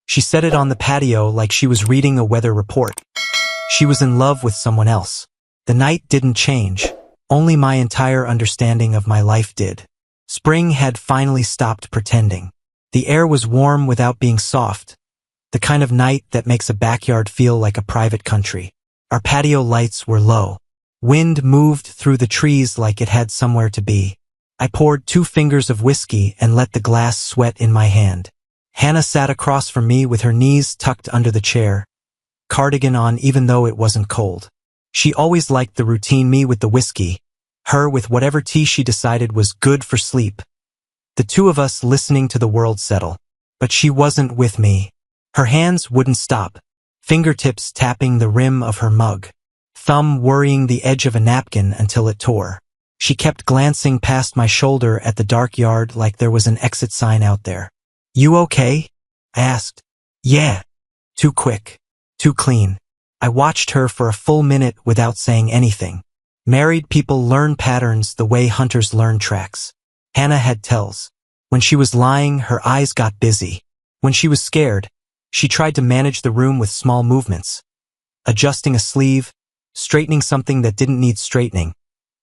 She said it on the patio like she was reading a weather report. She was in love with someone else. The night didn't change. Only my entire understanding of my life did. Spring had finally stopped pretending. The air was warm without being soft. The kind of night that makes a backyard feel like a private country. Our patio lights were low. Wind moved through the trees like it had somewhere to be. I poured 2 fingers of whiskey and let the glass sweat in my hand. Hannah sat across from me with her knees tucked under the chair, cardigan on even though it wasn't cold. She always liked the routine, me with the whiskey, her with whatever tea she decided was good for sleep. The two of us listening to the world settle. But she wasn't with me. Her hands wouldn't stop, fingertips tapping the rim of her mug, thumb worrying the edge of a napkin until it tore. She kept glancing past my shoulder at the dark yard like there was an exit sign out there. "You okay?" I asked. "Yeah." Too quick. Too clean. I watched her for a full minute without saying anything. Married people learn patterns the way hunters learn tracks. Hannah had tells. When she was lying, her eyes got busy. When she was scared, she tried to manage the room with small movements. Adjusting a sleeve, straightening something that didn't need straightening,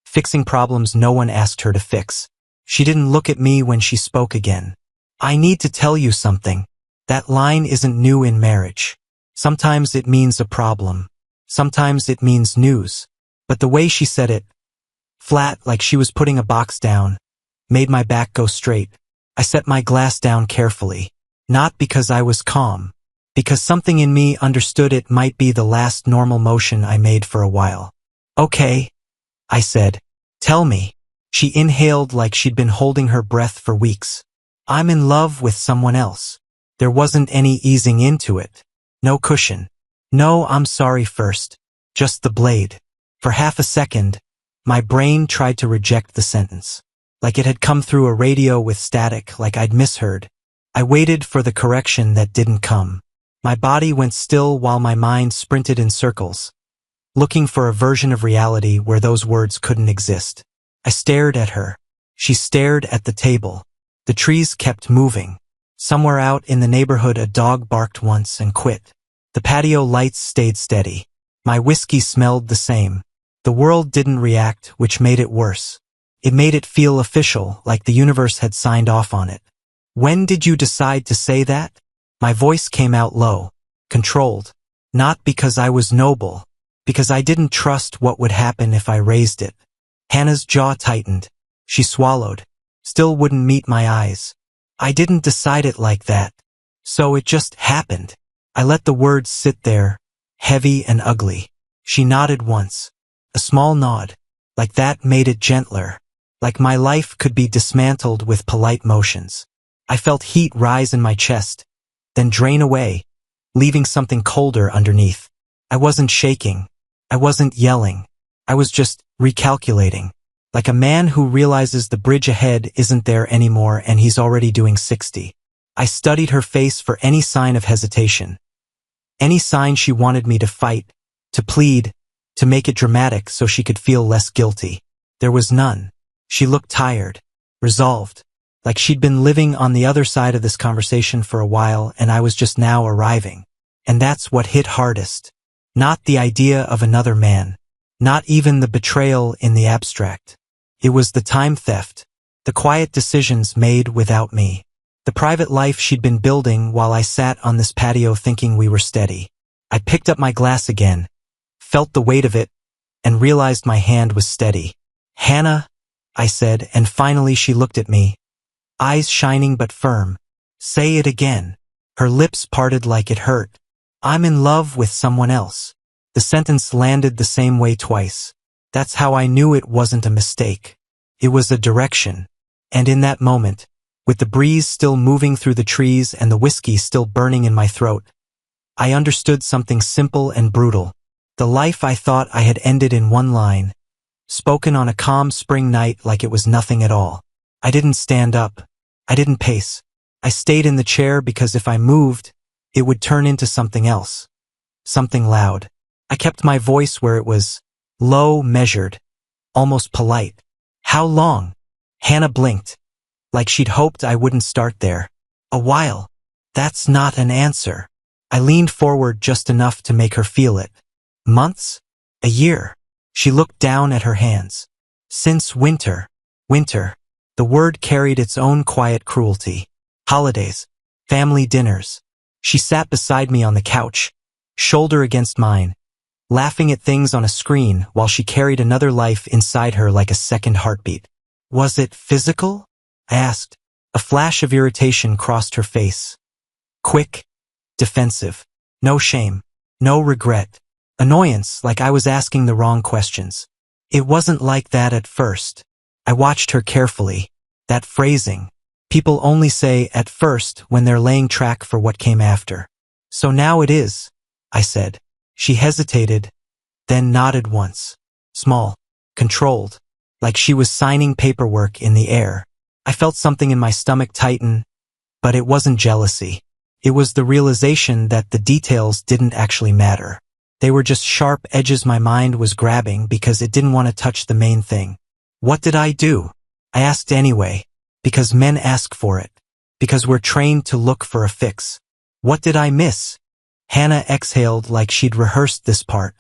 fixing problems no one asked her to fix. She didn't look at me when she spoke again. "I need to tell you something." That line isn't new in marriage. Sometimes it means a problem. Sometimes it means news. But the way she said it, flat like she was putting a box down, made my back go straight. I set my glass down carefully. Not because I was calm. Because something in me understood it might be the last normal motion I made for a while. "Okay," I said. "Tell me." She inhaled like she'd been holding her breath for weeks. "I'm in love with someone else." There wasn't any easing into it. No cushion. No "I'm sorry" first. Just the blade. For half a second, my brain tried to reject the sentence. Like it had come through a radio with static, like I'd misheard. I waited for the correction that didn't come. My body went still while my mind sprinted in circles, looking for a version of reality where those words couldn't exist. I stared at her. She stared at the table. The trees kept moving. Somewhere out in the neighborhood a dog barked once and quit. The patio lights stayed steady. My whiskey smelled the same. The world didn't react, which made it worse. It made it feel official, like the universe had signed off on it. "When did you decide to say that?" My voice came out low, controlled. Not because I was noble, because I didn't trust what would happen if I raised it. Hannah's jaw tightened. She swallowed. Still wouldn't meet my eyes. "I didn't decide it like that. So it just happened." I let the words sit there, heavy and ugly. She nodded once. A small nod. Like that made it gentler. Like my life could be dismantled with polite motions. I felt heat rise in my chest, then drain away, leaving something colder underneath. I wasn't shaking. I wasn't yelling. I was just recalculating. Like a man who realizes the bridge ahead isn't there anymore and he's already doing 60. I studied her face for any sign of hesitation. Any sign she wanted me to fight, to plead, to make it dramatic so she could feel less guilty. There was none. She looked tired, resolved, like she'd been living on the other side of this conversation for a while and I was just now arriving. And that's what hit hardest. Not the idea of another man. Not even the betrayal in the abstract. It was the time theft, the quiet decisions made without me. The private life she'd been building while I sat on this patio thinking we were steady. I picked up my glass again, felt the weight of it, and realized my hand was steady. "Hannah," I said, and finally she looked at me, eyes shining but firm. "Say it again." Her lips parted like it hurt. "I'm in love with someone else." The sentence landed the same way twice. That's how I knew it wasn't a mistake. It was a direction. And in that moment, with the breeze still moving through the trees and the whiskey still burning in my throat, I understood something simple and brutal. The life I thought I had ended in one line, spoken on a calm spring night like it was nothing at all. I didn't stand up. I didn't pace. I stayed in the chair because if I moved, it would turn into something else. Something loud. I kept my voice where it was, low, measured, almost polite. "How long?" Hannah blinked, like she'd hoped I wouldn't start there. "A while." That's not an answer. I leaned forward just enough to make her feel it. Months? A year? She looked down at her hands. Since winter. Winter. The word carried its own quiet cruelty. Holidays. Family dinners. She sat beside me on the couch, shoulder against mine, laughing at things on a screen while she carried another life inside her like a second heartbeat. Was it physical? I asked. A flash of irritation crossed her face. Quick, defensive, no shame, no regret, annoyance like I was asking the wrong questions. It wasn't like that at first. I watched her carefully. That phrasing. People only say at first when they're laying track for what came after. So now it is, I said. She hesitated, then nodded once. Small, controlled, like she was signing paperwork in the air. I felt something in my stomach tighten, but it wasn't jealousy. It was the realization that the details didn't actually matter. They were just sharp edges my mind was grabbing because it didn't want to touch the main thing. What did I do? I asked anyway, because men ask for it, because we're trained to look for a fix. What did I miss? Hannah exhaled like she'd rehearsed this part.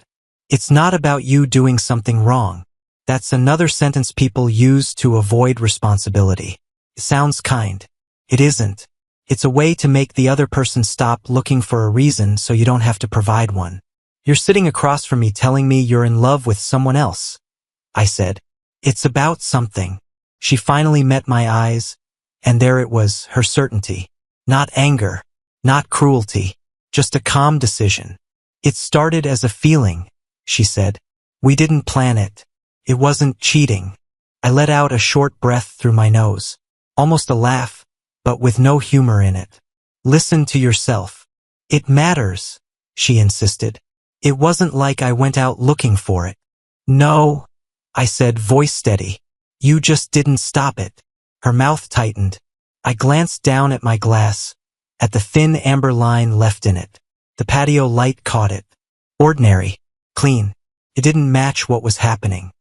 It's not about you doing something wrong. That's another sentence people use to avoid responsibility. It sounds kind. It isn't. It's a way to make the other person stop looking for a reason so you don't have to provide one. You're sitting across from me telling me you're in love with someone else, I said. It's about something. She finally met my eyes, and there it was, her certainty. Not anger, not cruelty, just a calm decision. It started as a feeling, she said. We didn't plan it. It wasn't cheating. I let out a short breath through my nose, almost a laugh, but with no humor in it. Listen to yourself. It matters, she insisted. It wasn't like I went out looking for it. No, I said, voice steady. You just didn't stop it. Her mouth tightened. I glanced down at my glass, at the thin amber line left in it. The patio light caught it. Ordinary, clean. It didn't match what was happening.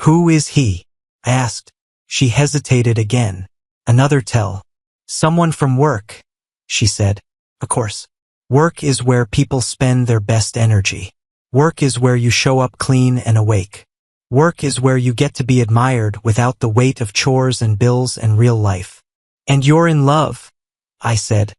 Who is he? I asked. She hesitated again. Another tell. Someone from work, she said. Of course. Work is where people spend their best energy. Work is where you show up clean and awake. Work is where you get to be admired without the weight of chores and bills and real life. And you're in love, I said,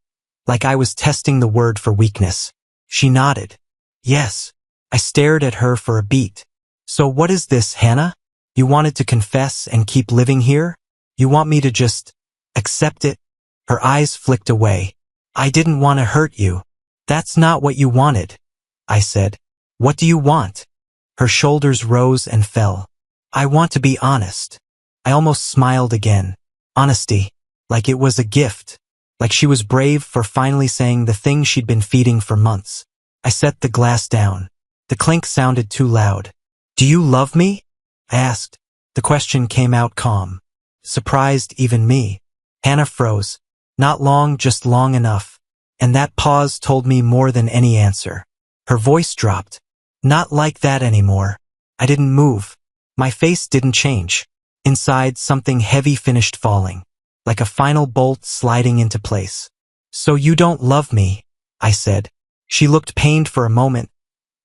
like I was testing the word for weakness. She nodded. Yes. I stared at her for a beat. So what is this, Hannah? You wanted to confess and keep living here? You want me to just accept it? Her eyes flicked away. I didn't want to hurt you. That's not what you wanted, I said. What do you want? Her shoulders rose and fell. I want to be honest. I almost smiled again. Honesty. Like it was a gift. Like she was brave for finally saying the thing she'd been feeding for months. I set the glass down. The clink sounded too loud. Do you love me? I asked. The question came out calm. Surprised even me. Hannah froze. Not long, just long enough. And that pause told me more than any answer. Her voice dropped. Not like that anymore. I didn't move. My face didn't change. Inside, something heavy finished falling, like a final bolt sliding into place. So you don't love me, I said. She looked pained for a moment,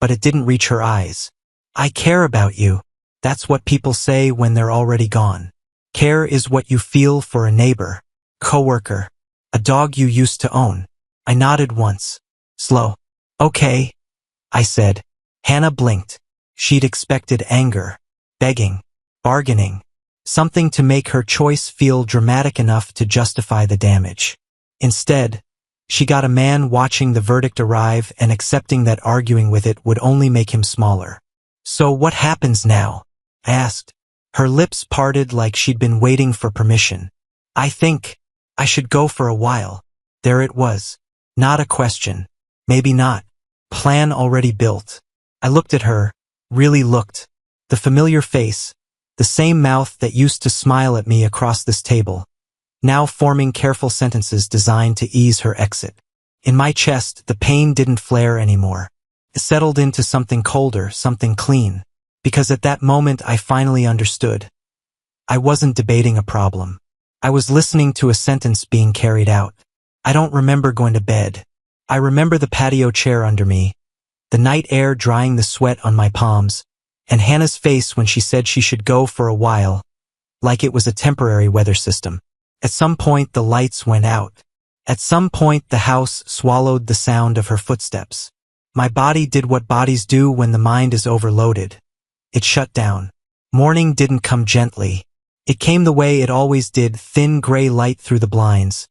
but it didn't reach her eyes. I care about you. That's what people say when they're already gone. Care is what you feel for a neighbor, coworker, a dog you used to own. I nodded once. Slow. Okay, I said. Hannah blinked. She'd expected anger, begging, bargaining, something to make her choice feel dramatic enough to justify the damage. Instead, she got a man watching the verdict arrive and accepting that arguing with it would only make him smaller. So what happens now? I asked. Her lips parted like she'd been waiting for permission. I think I should go for a while. There it was. Not a question. Maybe not. Plan already built. I looked at her, really looked. The familiar face, the same mouth that used to smile at me across this table, now forming careful sentences designed to ease her exit. In my chest, the pain didn't flare anymore. It settled into something colder, something clean, because at that moment I finally understood. I wasn't debating a problem. I was listening to a sentence being carried out. I don't remember going to bed. I remember the patio chair under me, the night air drying the sweat on my palms, and Hannah's face when she said she should go for a while, like it was a temporary weather system. At some point the lights went out. At some point the house swallowed the sound of her footsteps. My body did what bodies do when the mind is overloaded. It shut down. Morning didn't come gently. It came the way it always did, thin gray light through the blinds,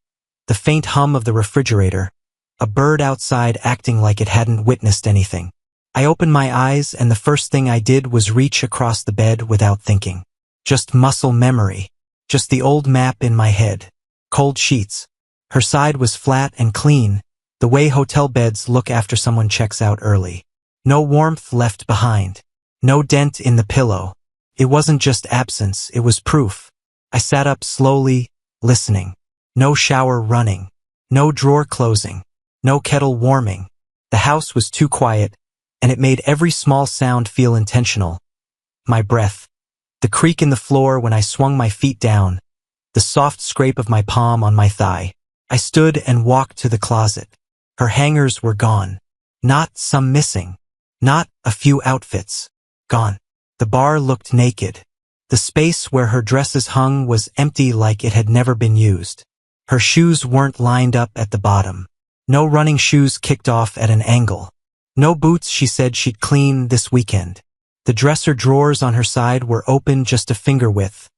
the faint hum of the refrigerator, a bird outside acting like it hadn't witnessed anything. I opened my eyes and the first thing I did was reach across the bed without thinking. Just muscle memory. Just the old map in my head. Cold sheets. Her side was flat and clean, the way hotel beds look after someone checks out early. No warmth left behind. No dent in the pillow. It wasn't just absence, it was proof. I sat up slowly, listening. No shower running. No drawer closing. No kettle warming. The house was too quiet, and it made every small sound feel intentional. My breath. The creak in the floor when I swung my feet down. The soft scrape of my palm on my thigh. I stood and walked to the closet. Her hangers were gone. Not some missing. Not a few outfits. Gone. The bar looked naked. The space where her dresses hung was empty like it had never been used. Her shoes weren't lined up at the bottom. No running shoes kicked off at an angle. No boots she said she'd clean this weekend. The dresser drawers on her side were open just a finger width,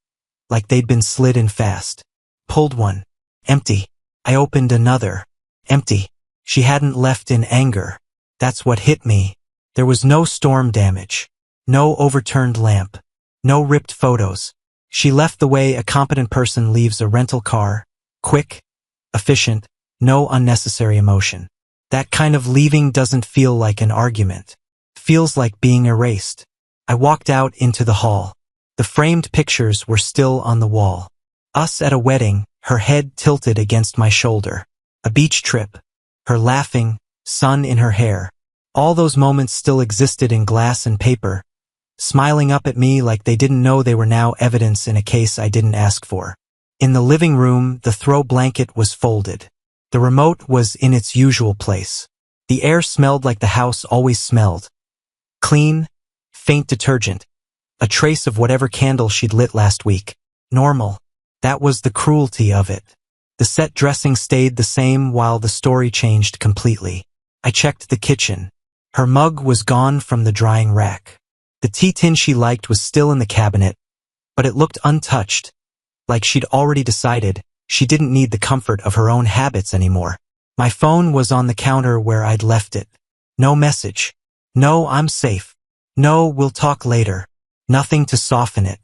like they'd been slid in fast. Pulled one. Empty. I opened another. Empty. She hadn't left in anger. That's what hit me. There was no storm damage. No overturned lamp. No ripped photos. She left the way a competent person leaves a rental car. Quick. Efficient. No unnecessary emotion. That kind of leaving doesn't feel like an argument. Feels like being erased. I walked out into the hall. The framed pictures were still on the wall. Us at a wedding, her head tilted against my shoulder. A beach trip. Her laughing, sun in her hair. All those moments still existed in glass and paper, smiling up at me like they didn't know they were now evidence in a case I didn't ask for. In the living room, the throw blanket was folded. The remote was in its usual place. The air smelled like the house always smelled. Clean, faint detergent. A trace of whatever candle she'd lit last week. Normal. That was the cruelty of it. The set dressing stayed the same while the story changed completely. I checked the kitchen. Her mug was gone from the drying rack. The tea tin she liked was still in the cabinet, but it looked untouched, like she'd already decided she didn't need the comfort of her own habits anymore. My phone was on the counter where I'd left it. No message. No, I'm safe. No, we'll talk later. Nothing to soften it.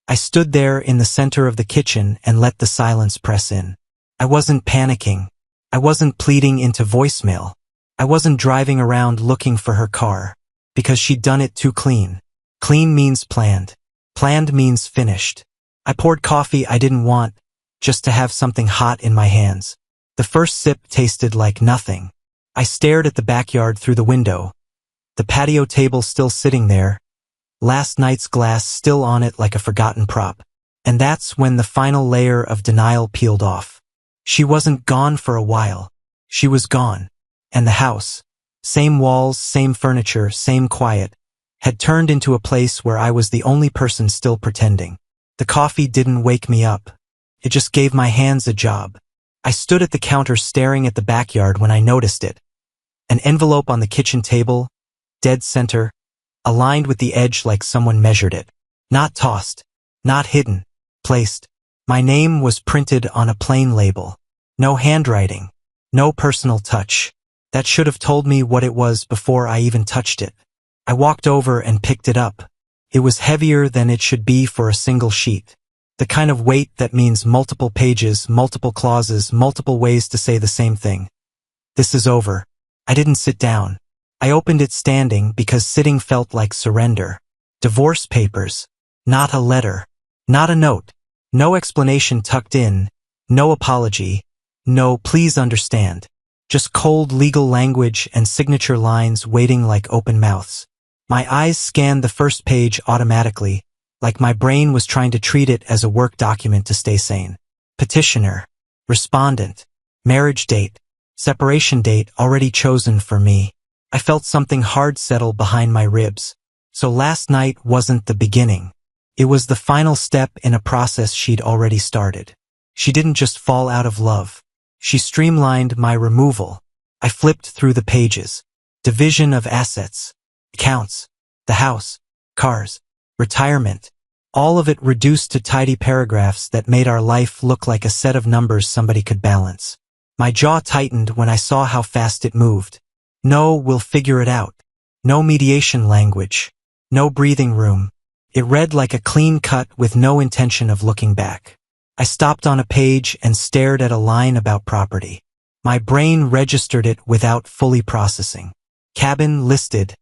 I stood there in the center of the kitchen and let the silence press in. I wasn't panicking. I wasn't pleading into voicemail. I wasn't driving around looking for her car, because she'd done it too clean. Clean means planned. Planned means finished. I poured coffee I didn't want, just to have something hot in my hands. The first sip tasted like nothing. I stared at the backyard through the window. The patio table still sitting there, last night's glass still on it like a forgotten prop. And that's when the final layer of denial peeled off. She wasn't gone for a while. She was gone. And the house, same walls, same furniture, same quiet, had turned into a place where I was the only person still pretending. The coffee didn't wake me up. It just gave my hands a job. I stood at the counter staring at the backyard when I noticed it. An envelope on the kitchen table, dead center, aligned with the edge like someone measured it. Not tossed, not hidden, placed. My name was printed on a plain label. No handwriting, no personal touch. That should have told me what it was before I even touched it. I walked over and picked it up. It was heavier than it should be for a single sheet. The kind of weight that means multiple pages, multiple clauses, multiple ways to say the same thing. This is over. I didn't sit down. I opened it standing because sitting felt like surrender. Divorce papers. Not a letter. Not a note. No explanation tucked in. No apology. No please understand. Just cold legal language and signature lines waiting like open mouths. My eyes scanned the first page automatically, like my brain was trying to treat it as a work document to stay sane. Petitioner. Respondent. Marriage date. Separation date already chosen for me. I felt something hard settle behind my ribs. So last night wasn't the beginning. It was the final step in a process she'd already started. She didn't just fall out of love. She streamlined my removal. I flipped through the pages. Division of assets. Accounts. The house. Cars. Retirement. All of it reduced to tidy paragraphs that made our life look like a set of numbers somebody could balance. My jaw tightened when I saw how fast it moved. No, we'll figure it out. No mediation language. No breathing room. It read like a clean cut with no intention of looking back. I stopped on a page and stared at a line about property. My brain registered it without fully processing. Cabin listed.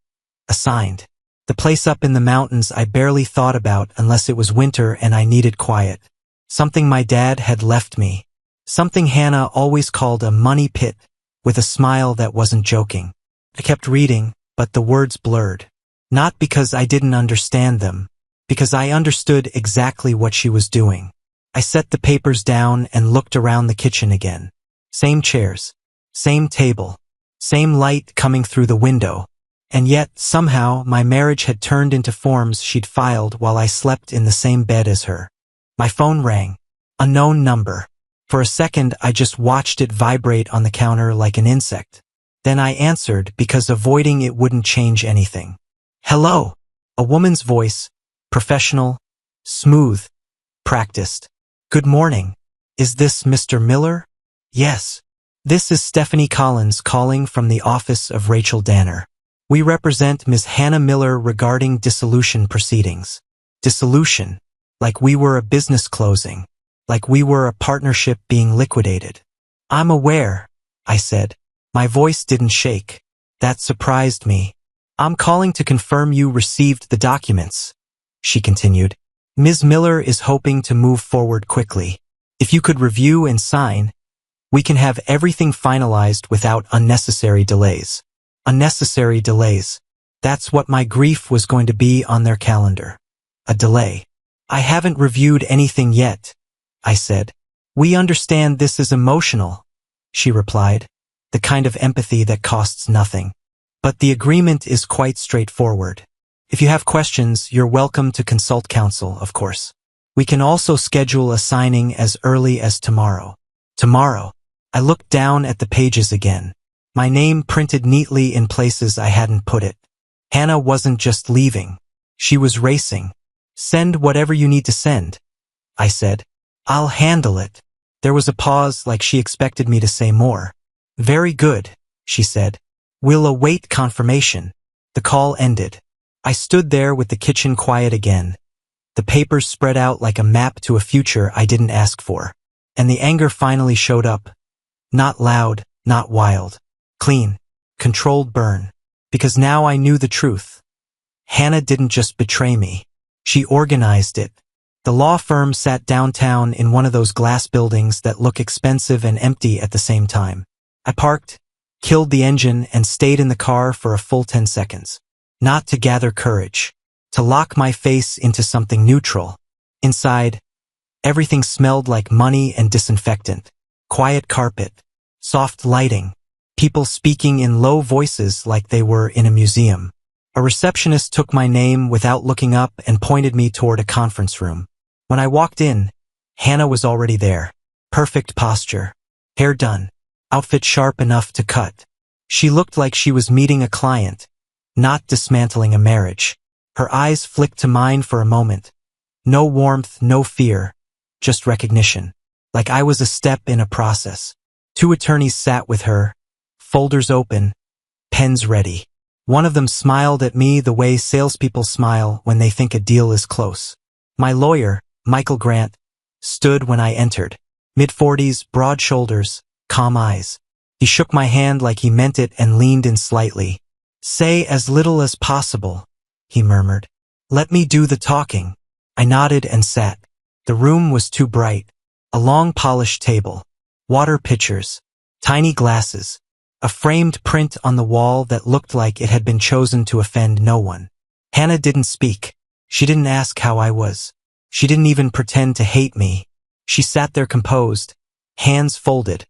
Assigned. The place up in the mountains I barely thought about unless it was winter and I needed quiet. Something my dad had left me. Something Hannah always called a money pit, with a smile that wasn't joking. I kept reading, but the words blurred. Not because I didn't understand them, because I understood exactly what she was doing. I set the papers down and looked around the kitchen again. Same chairs, same table, same light coming through the window. And yet, somehow, my marriage had turned into forms she'd filed while I slept in the same bed as her. My phone rang. Unknown number. For a second, I just watched it vibrate on the counter like an insect. Then I answered because avoiding it wouldn't change anything. Hello. A woman's voice. Professional. Smooth. Practiced. Good morning. Is this Mr. Miller? Yes. This is Stephanie Collins calling from the office of Rachel Danner. We represent Ms. Hannah Miller regarding dissolution proceedings. Dissolution. Like we were a business closing. Like we were a partnership being liquidated. I'm aware, I said. My voice didn't shake. That surprised me. I'm calling to confirm you received the documents, she continued. Ms. Miller is hoping to move forward quickly. If you could review and sign, we can have everything finalized without unnecessary delays. Unnecessary delays. That's what my grief was going to be on their calendar. A delay. I haven't reviewed anything yet, I said. We understand this is emotional, she replied, the kind of empathy that costs nothing. But the agreement is quite straightforward. If you have questions, you're welcome to consult counsel, of course. We can also schedule a signing as early as tomorrow. Tomorrow. I looked down at the pages again. My name printed neatly in places I hadn't put it. Hannah wasn't just leaving. She was racing. Send whatever you need to send, I said. I'll handle it. There was a pause like she expected me to say more. Very good, she said. We'll await confirmation. The call ended. I stood there with the kitchen quiet again. The papers spread out like a map to a future I didn't ask for. And the anger finally showed up. Not loud, not wild. Clean. Controlled burn. Because now I knew the truth. Hannah didn't just betray me. She organized it. The law firm sat downtown in one of those glass buildings that look expensive and empty at the same time. I parked, killed the engine, and stayed in the car for a full 10 seconds. Not to gather courage. To lock my face into something neutral. Inside, everything smelled like money and disinfectant. Quiet carpet. Soft lighting. People speaking in low voices like they were in a museum. A receptionist took my name without looking up and pointed me toward a conference room. When I walked in, Hannah was already there. Perfect posture. Hair done. Outfit sharp enough to cut. She looked like she was meeting a client, not dismantling a marriage. Her eyes flicked to mine for a moment. No warmth, no fear, just recognition. Like I was a step in a process. 2 attorneys sat with her, folders open, pens ready. One of them smiled at me the way salespeople smile when they think a deal is close. My lawyer, Michael Grant, stood when I entered. Mid-40s, broad shoulders, calm eyes. He shook my hand like he meant it and leaned in slightly. Say as little as possible, he murmured. Let me do the talking. I nodded and sat. The room was too bright. A long polished table. Water pitchers. Tiny glasses. A framed print on the wall that looked like it had been chosen to offend no one. Hannah didn't speak. She didn't ask how I was. She didn't even pretend to hate me. She sat there composed, hands folded.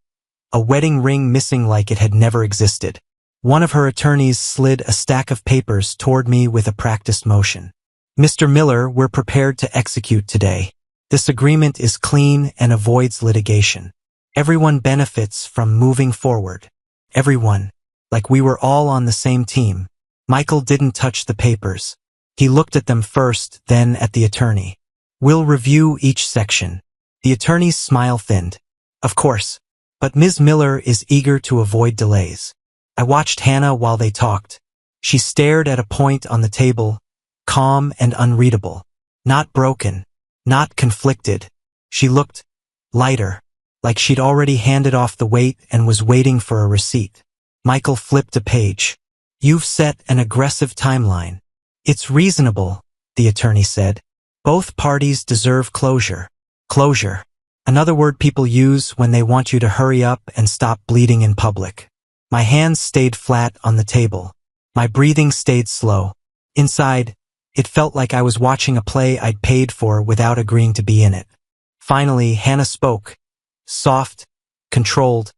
a wedding ring missing like it had never existed. One of her attorneys slid a stack of papers toward me with a practiced motion. "Mr. Miller, we're prepared to execute today. This agreement is clean and avoids litigation. Everyone benefits from moving forward. Everyone. Like we were all on the same team." Michael didn't touch the papers. He looked at them first, then at the attorney. "We'll review each section." The attorney's smile thinned. "Of course. But Ms. Miller is eager to avoid delays." I watched Hannah while they talked. She stared at a point on the table, calm and unreadable. Not broken. Not conflicted. She looked lighter, like she'd already handed off the weight and was waiting for a receipt. Michael flipped a page. "You've set an aggressive timeline." "It's reasonable," the attorney said. "Both parties deserve closure." Closure. Another word people use when they want you to hurry up and stop bleeding in public. My hands stayed flat on the table. My breathing stayed slow. Inside, it felt like I was watching a play I'd paid for without agreeing to be in it. Finally, Hannah spoke. Soft, controlled,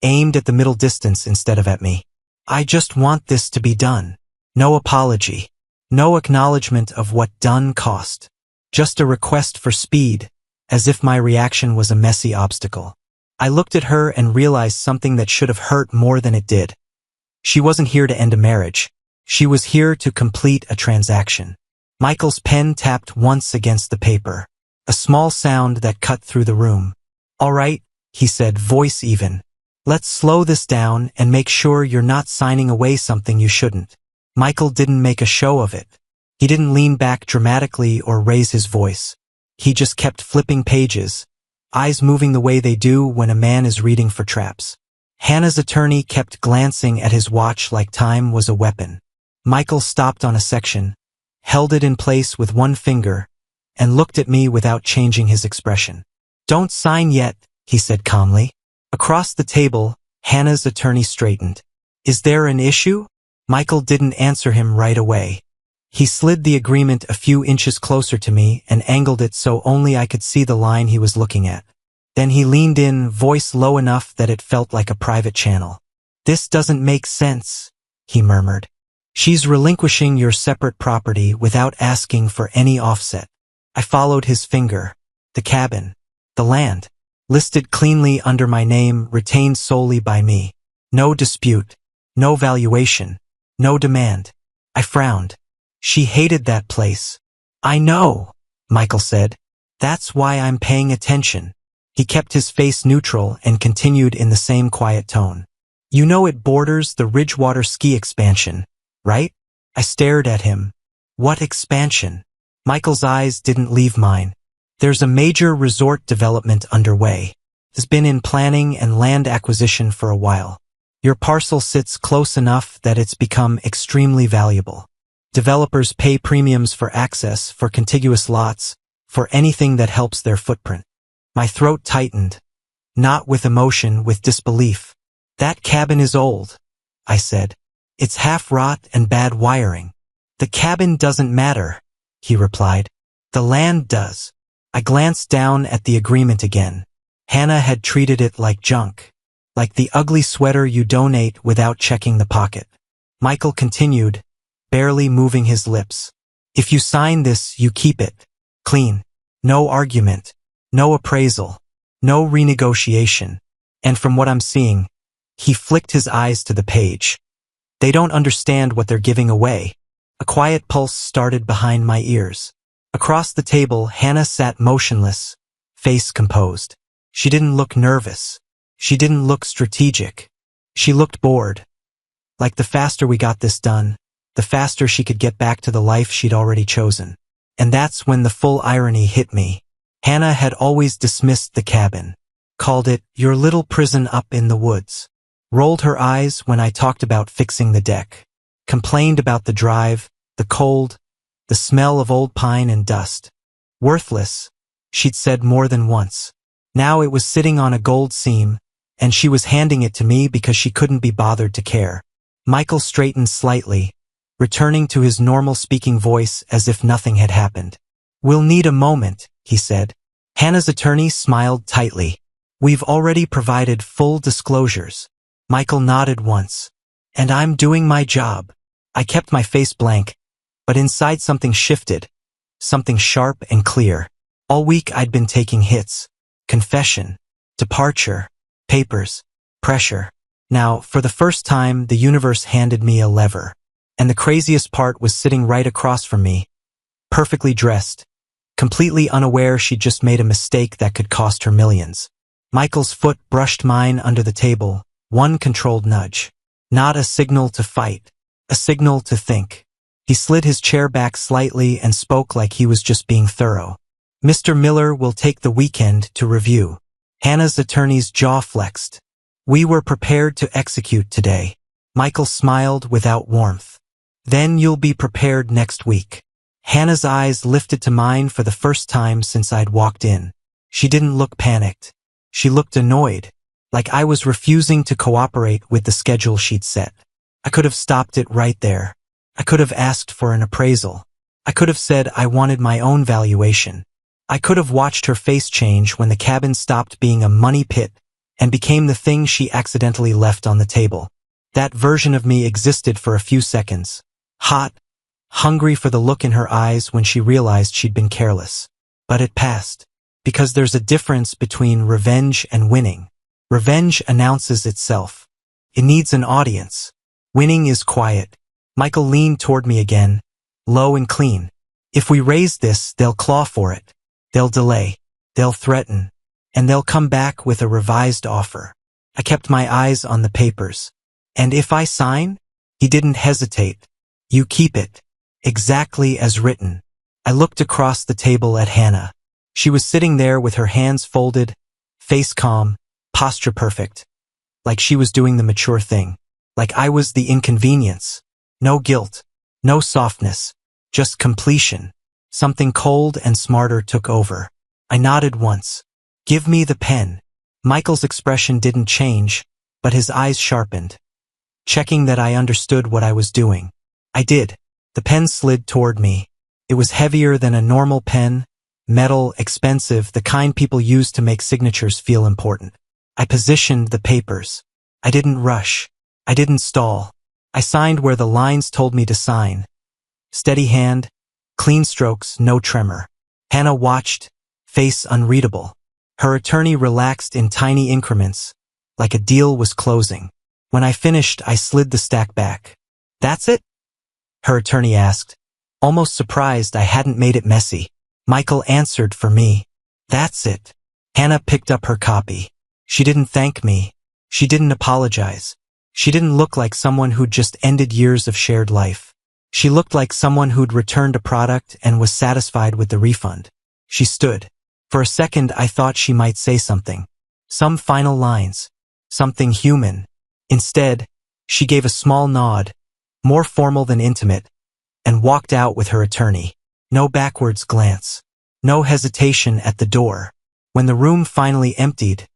aimed at the middle distance instead of at me. "I just want this to be done. No apology. No acknowledgement of what done cost. Just a request for speed," as if my reaction was a messy obstacle. I looked at her and realized something that should have hurt more than it did. She wasn't here to end a marriage. She was here to complete a transaction. Michael's pen tapped once against the paper, a small sound that cut through the room. "All right," he said, voice even. "Let's slow this down and make sure you're not signing away something you shouldn't." Michael didn't make a show of it. He didn't lean back dramatically or raise his voice. He just kept flipping pages, eyes moving the way they do when a man is reading for traps. Hannah's attorney kept glancing at his watch like time was a weapon. Michael stopped on a section, held it in place with one finger, and looked at me without changing his expression. "Don't sign yet," he said calmly. Across the table, Hannah's attorney straightened. "Is there an issue?" Michael didn't answer him right away. He slid the agreement a few inches closer to me and angled it so only I could see the line he was looking at. Then he leaned in, voice low enough that it felt like a private channel. "This doesn't make sense," he murmured. "She's relinquishing your separate property without asking for any offset." I followed his finger. The cabin. The land. Listed cleanly under my name, retained solely by me. No dispute. No valuation. No demand. I frowned. "She hated that place." "I know," Michael said. "That's why I'm paying attention." He kept his face neutral and continued in the same quiet tone. "You know it borders the Ridgewater ski expansion, right?" I stared at him. "What expansion?" Michael's eyes didn't leave mine. "There's a major resort development underway. It's been in planning and land acquisition for a while. Your parcel sits close enough that it's become extremely valuable. Developers pay premiums for access, for contiguous lots, for anything that helps their footprint." My throat tightened, not with emotion, with disbelief. "That cabin is old," I said. "It's half rot and bad wiring." "The cabin doesn't matter," he replied. "The land does." I glanced down at the agreement again. Hannah had treated it like junk, like the ugly sweater you donate without checking the pocket. Michael continued, barely moving his lips. "If you sign this, you keep it. Clean. No argument. No appraisal. No renegotiation. And from what I'm seeing," he flicked his eyes to the page, "they don't understand what they're giving away." A quiet pulse started behind my ears. Across the table, Hannah sat motionless, face composed. She didn't look nervous. She didn't look strategic. She looked bored. Like the faster we got this done, the faster she could get back to the life she'd already chosen. And that's when the full irony hit me. Hannah had always dismissed the cabin, called it your little prison up in the woods, rolled her eyes when I talked about fixing the deck, complained about the drive, the cold, the smell of old pine and dust. Worthless, she'd said more than once. Now it was sitting on a gold seam, and she was handing it to me because she couldn't be bothered to care. Michael straightened slightly, returning to his normal speaking voice as if nothing had happened. "We'll need a moment," he said. Hannah's attorney smiled tightly. We've already provided full disclosures. Michael nodded once. And I'm doing my job. I kept my face blank, but inside something shifted, something sharp and clear. All week I'd been taking hits. Confession, departure, papers, pressure. Now, for the first time, the universe handed me a lever. And the craziest part was sitting right across from me, perfectly dressed, completely unaware she'd just made a mistake that could cost her millions. Michael's foot brushed mine under the table, one controlled nudge. Not a signal to fight, a signal to think. He slid his chair back slightly and spoke like he was just being thorough. Mr. Miller will take the weekend to review. Hannah's attorney's jaw flexed. We were prepared to execute today. Michael smiled without warmth. Then you'll be prepared next week. Hannah's eyes lifted to mine for the first time since I'd walked in. She didn't look panicked. She looked annoyed, like I was refusing to cooperate with the schedule she'd set. I could have stopped it right there. I could have asked for an appraisal. I could have said I wanted my own valuation. I could have watched her face change when the cabin stopped being a money pit and became the thing she accidentally left on the table. That version of me existed for a few seconds. Hot, hungry for the look in her eyes when she realized she'd been careless. But it passed. Because there's a difference between revenge and winning. Revenge announces itself. It needs an audience. Winning is quiet. Michael leaned toward me again, low and clean. If we raise this, they'll claw for it. They'll delay. They'll threaten. And they'll come back with a revised offer. I kept my eyes on the papers. And if I sign? He didn't hesitate. You keep it. Exactly as written. I looked across the table at Hannah. She was sitting there with her hands folded, face calm, posture perfect. Like she was doing the mature thing. Like I was the inconvenience. No guilt. No softness. Just completion. Something cold and smarter took over. I nodded once. Give me the pen. Michael's expression didn't change, but his eyes sharpened. Checking that I understood what I was doing. I did. The pen slid toward me. It was heavier than a normal pen. Metal, expensive, the kind people use to make signatures feel important. I positioned the papers. I didn't rush. I didn't stall. I signed where the lines told me to sign. Steady hand, clean strokes, no tremor. Hannah watched, face unreadable. Her attorney relaxed in tiny increments, like a deal was closing. When I finished, I slid the stack back. That's it? Her attorney asked, almost surprised I hadn't made it messy. Michael answered for me. That's it. Hannah picked up her copy. She didn't thank me. She didn't apologize. She didn't look like someone who'd just ended years of shared life. She looked like someone who'd returned a product and was satisfied with the refund. She stood. For a second, I thought she might say something. Some final lines. Something human. Instead, she gave a small nod, more formal than intimate, and walked out with her attorney. No backwards glance. No hesitation at the door. When the room finally emptied,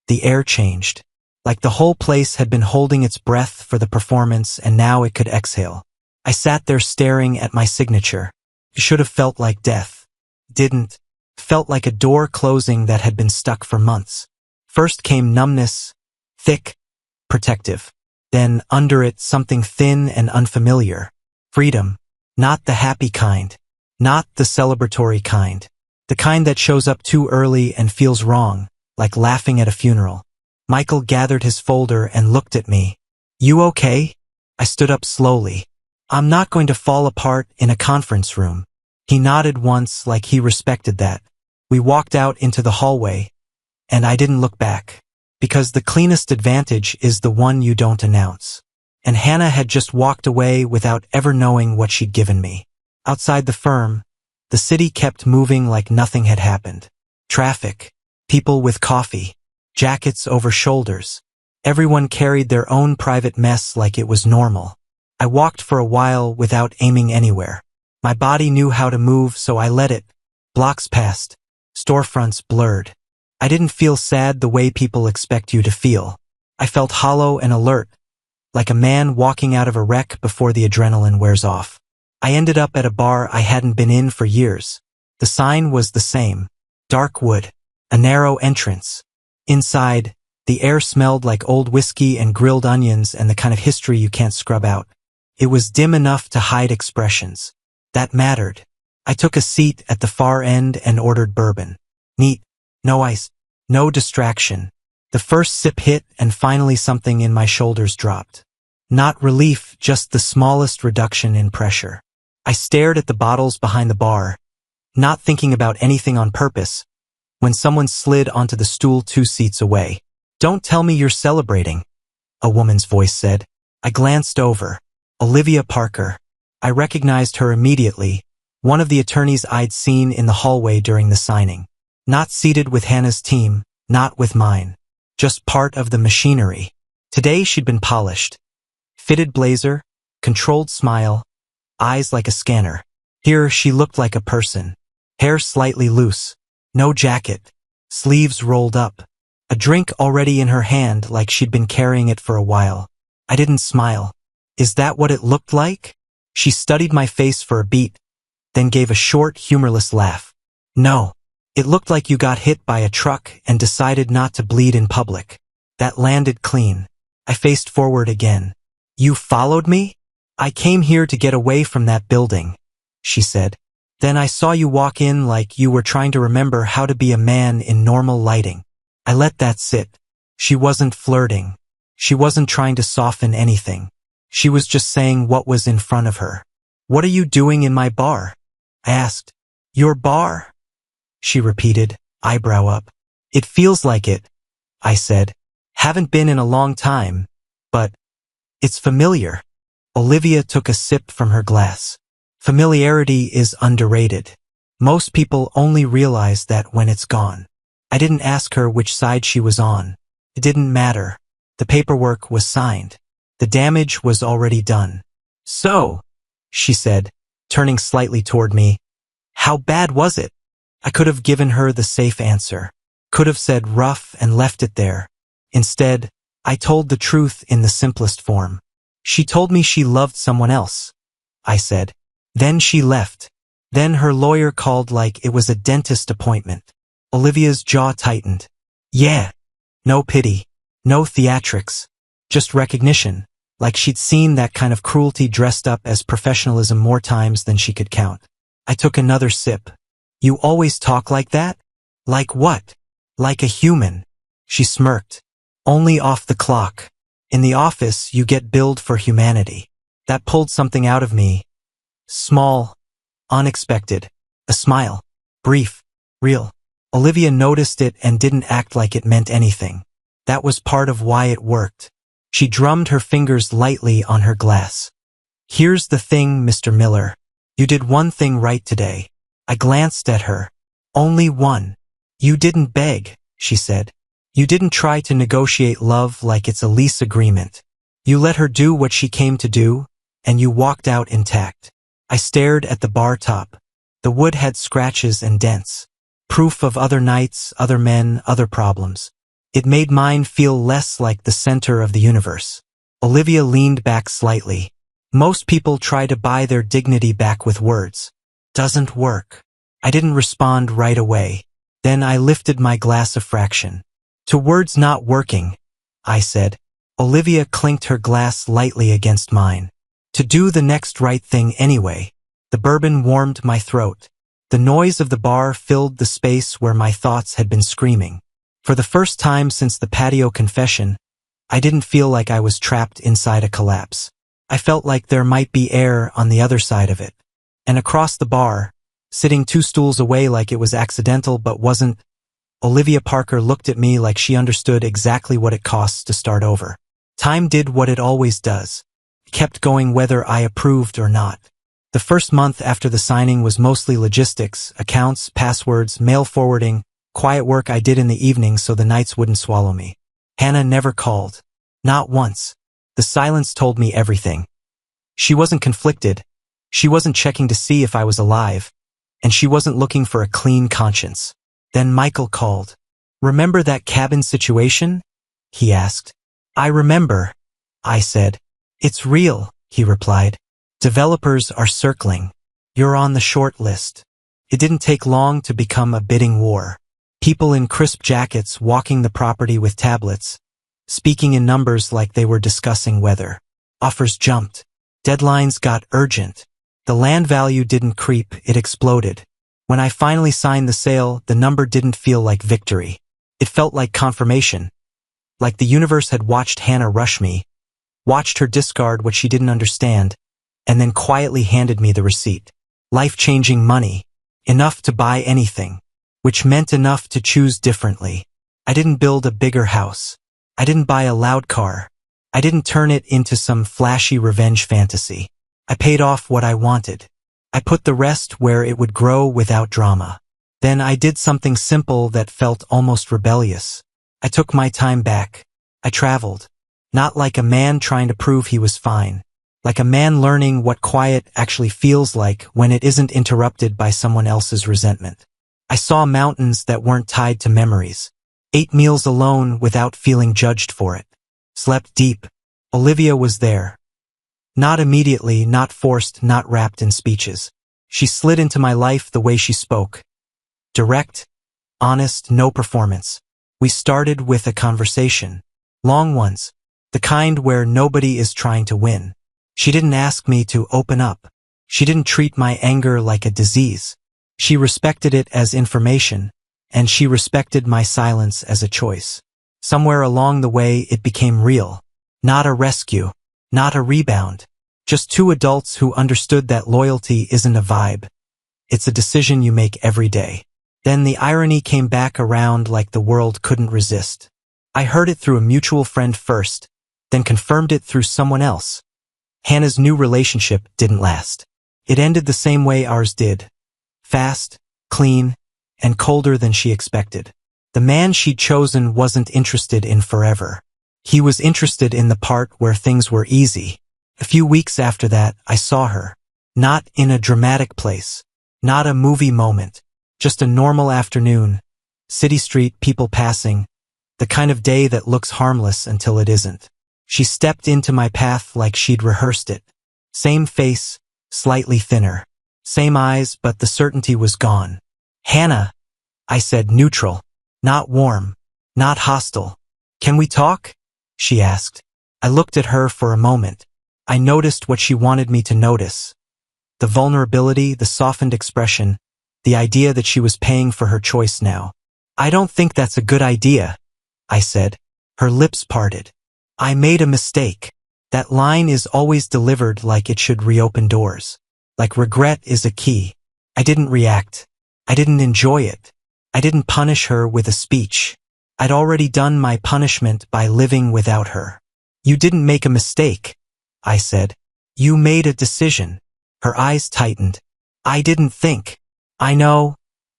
the air changed. Like the whole place had been holding its breath for the performance and now it could exhale. I sat there staring at my signature. It should have felt like death. Didn't. Felt like a door closing that had been stuck for months. First came numbness, thick, protective. Then, under it, something thin and unfamiliar. Freedom. Not the happy kind. Not the celebratory kind. The kind that shows up too early and feels wrong, like laughing at a funeral. Michael gathered his folder and looked at me. You okay? I stood up slowly. I'm not going to fall apart in a conference room. He nodded once like he respected that. We walked out into the hallway, and I didn't look back. Because the cleanest advantage is the one you don't announce. And Hannah had just walked away without ever knowing what she'd given me. Outside the firm, the city kept moving like nothing had happened. Traffic, people with coffee, jackets over shoulders. Everyone carried their own private mess like it was normal. I walked for a while without aiming anywhere. My body knew how to move, so I let it. Blocks passed. Storefronts blurred. I didn't feel sad the way people expect you to feel. I felt hollow and alert, like a man walking out of a wreck before the adrenaline wears off. I ended up at a bar I hadn't been in for years. The sign was the same. Dark wood. A narrow entrance. Inside, the air smelled like old whiskey and grilled onions and the kind of history you can't scrub out. It was dim enough to hide expressions. That mattered. I took a seat at the far end and ordered bourbon. Neat. No ice. No distraction. The first sip hit and finally something in my shoulders dropped. Not relief, just the smallest reduction in pressure. I stared at the bottles behind the bar, not thinking about anything on purpose, when someone slid onto the stool 2 seats away. "Don't tell me you're celebrating," a woman's voice said. I glanced over. Olivia Parker. I recognized her immediately, one of the attorneys I'd seen in the hallway during the signing. Not seated with Hannah's team, not with mine. Just part of the machinery. Today she'd been polished. Fitted blazer, controlled smile, eyes like a scanner. Here she looked like a person. Hair slightly loose. No jacket. Sleeves rolled up. A drink already in her hand like she'd been carrying it for a while. I didn't smile. "Is that what it looked like?" She studied my face for a beat, then gave a short, humorless laugh. "No. It looked like you got hit by a truck and decided not to bleed in public." That landed clean. I faced forward again. "You followed me?" "I came here to get away from that building," she said. "Then I saw you walk in like you were trying to remember how to be a man in normal lighting." I let that sit. She wasn't flirting. She wasn't trying to soften anything. She was just saying what was in front of her. "What are you doing in my bar?" I asked. "Your bar?" she repeated, eyebrow up. "It feels like it," I said. "Haven't been in a long time, but it's familiar." Olivia took a sip from her glass. Familiarity is underrated. Most people only realize that when it's gone. I didn't ask her which side she was on. It didn't matter. The paperwork was signed. The damage was already done. "So," she said, turning slightly toward me, "how bad was it?" I could have given her the safe answer. Could have said rough and left it there. Instead, I told the truth in the simplest form. "She told me she loved someone else," I said. "Then she left. Then her lawyer called like it was a dentist appointment." Olivia's jaw tightened. "Yeah. No pity. No theatrics. Just recognition, like she'd seen that kind of cruelty dressed up as professionalism more times than she could count." I took another sip. "You always talk like that?" "Like what?" "Like a human." She smirked. "Only off the clock. In the office, you get billed for humanity." That pulled something out of me. Small, unexpected, a smile, brief, real. Olivia noticed it and didn't act like it meant anything. That was part of why it worked. She drummed her fingers lightly on her glass. "Here's the thing, Mr. Miller. You did one thing right today." I glanced at her. "Only one." "You didn't beg," she said. "You didn't try to negotiate love like it's a lease agreement. You let her do what she came to do, and you walked out intact." I stared at the bar top. The wood had scratches and dents. Proof of other nights, other men, other problems. It made mine feel less like the center of the universe. Olivia leaned back slightly. "Most people try to buy their dignity back with words. Doesn't work." I didn't respond right away. Then I lifted my glass a fraction. "To words not working," I said. Olivia clinked her glass lightly against mine. "To do the next right thing anyway." The bourbon warmed my throat. The noise of the bar filled the space where my thoughts had been screaming. For the first time since the patio confession, I didn't feel like I was trapped inside a collapse. I felt like there might be air on the other side of it. And across the bar, sitting 2 stools away like it was accidental but wasn't, Olivia Parker looked at me like she understood exactly what it costs to start over. Time did what it always does. It kept going whether I approved or not. The first month after the signing was mostly logistics, accounts, passwords, mail forwarding, quiet work I did in the evenings so the nights wouldn't swallow me. Hannah never called. Not once. The silence told me everything. She wasn't conflicted. She wasn't checking to see if I was alive. And she wasn't looking for a clean conscience. Then Michael called. "Remember that cabin situation?" he asked. "I remember," I said. "It's real," he replied. "Developers are circling. You're on the short list." It didn't take long to become a bidding war. People in crisp jackets walking the property with tablets, speaking in numbers like they were discussing weather. Offers jumped. Deadlines got urgent. The land value didn't creep, it exploded. When I finally signed the sale, the number didn't feel like victory. It felt like confirmation. Like the universe had watched Hannah rush me, watched her discard what she didn't understand, and then quietly handed me the receipt. Life-changing money. Enough to buy anything. Which meant enough to choose differently. I didn't build a bigger house. I didn't buy a loud car. I didn't turn it into some flashy revenge fantasy. I paid off what I wanted. I put the rest where it would grow without drama. Then I did something simple that felt almost rebellious. I took my time back. I traveled. Not like a man trying to prove he was fine. Like a man learning what quiet actually feels like when it isn't interrupted by someone else's resentment. I saw mountains that weren't tied to memories. Ate meals alone without feeling judged for it. Slept deep. Olivia was there. Not immediately, not forced, not wrapped in speeches. She slid into my life the way she spoke. Direct, honest, no performance. We started with a conversation. Long ones. The kind where nobody is trying to win. She didn't ask me to open up. She didn't treat my anger like a disease. She respected it as information, and she respected my silence as a choice. Somewhere along the way it became real. Not a rescue. Not a rebound. Just two adults who understood that loyalty isn't a vibe. It's a decision you make every day. Then the irony came back around like the world couldn't resist. I heard it through a mutual friend first, then confirmed it through someone else. Hannah's new relationship didn't last. It ended the same way ours did. Fast, clean, and colder than she expected. The man she'd chosen wasn't interested in forever. He was interested in the part where things were easy. A few weeks after that, I saw her. Not in a dramatic place. Not a movie moment. Just a normal afternoon. City street, people passing. The kind of day that looks harmless until it isn't. She stepped into my path like she'd rehearsed it. Same face, slightly thinner. Same eyes, but the certainty was gone. Hannah, I said, neutral. Not warm. Not hostile. Can we talk? She asked. I looked at her for a moment. I noticed what she wanted me to notice. The vulnerability, the softened expression, the idea that she was paying for her choice now. I don't think that's a good idea, I said. Her lips parted. I made a mistake. That line is always delivered like it should reopen doors. Like regret is a key. I didn't react. I didn't enjoy it. I didn't punish her with a speech. I'd already done my punishment by living without her. You didn't make a mistake, I said. You made a decision. Her eyes tightened. I didn't think. I know.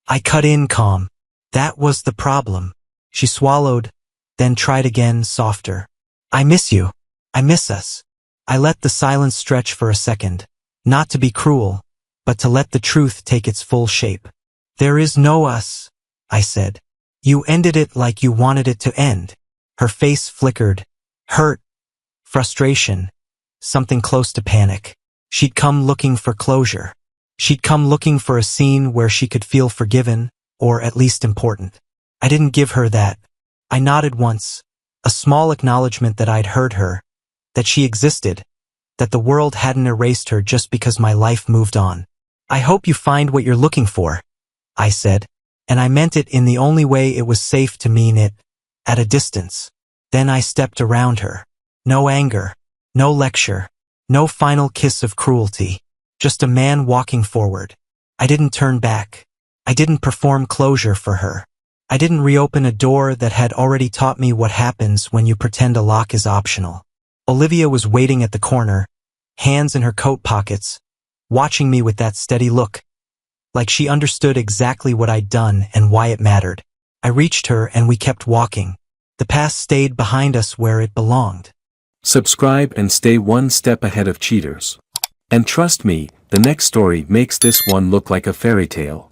I cut in calm. That was the problem. She swallowed, then tried again, softer. I miss you. I miss us. I let the silence stretch for a second. Not to be cruel, but to let the truth take its full shape. There is no us, I said. You ended it like you wanted it to end. Her face flickered. Hurt. Frustration. Something close to panic. She'd come looking for closure. She'd come looking for a scene where she could feel forgiven, or at least important. I didn't give her that. I nodded once. A small acknowledgement that I'd heard her. That she existed. That the world hadn't erased her just because my life moved on. I hope you find what you're looking for, I said. And I meant it in the only way it was safe to mean it, at a distance. Then I stepped around her. No anger, no lecture, no final kiss of cruelty. Just a man walking forward. I didn't turn back. I didn't perform closure for her. I didn't reopen a door that had already taught me what happens when you pretend a lock is optional. Olivia was waiting at the corner, hands in her coat pockets, watching me with that steady look. Like she understood exactly what I'd done and why it mattered. I reached her and we kept walking. The past stayed behind us where it belonged. Subscribe and stay one step ahead of cheaters. And trust me, the next story makes this one look like a fairy tale.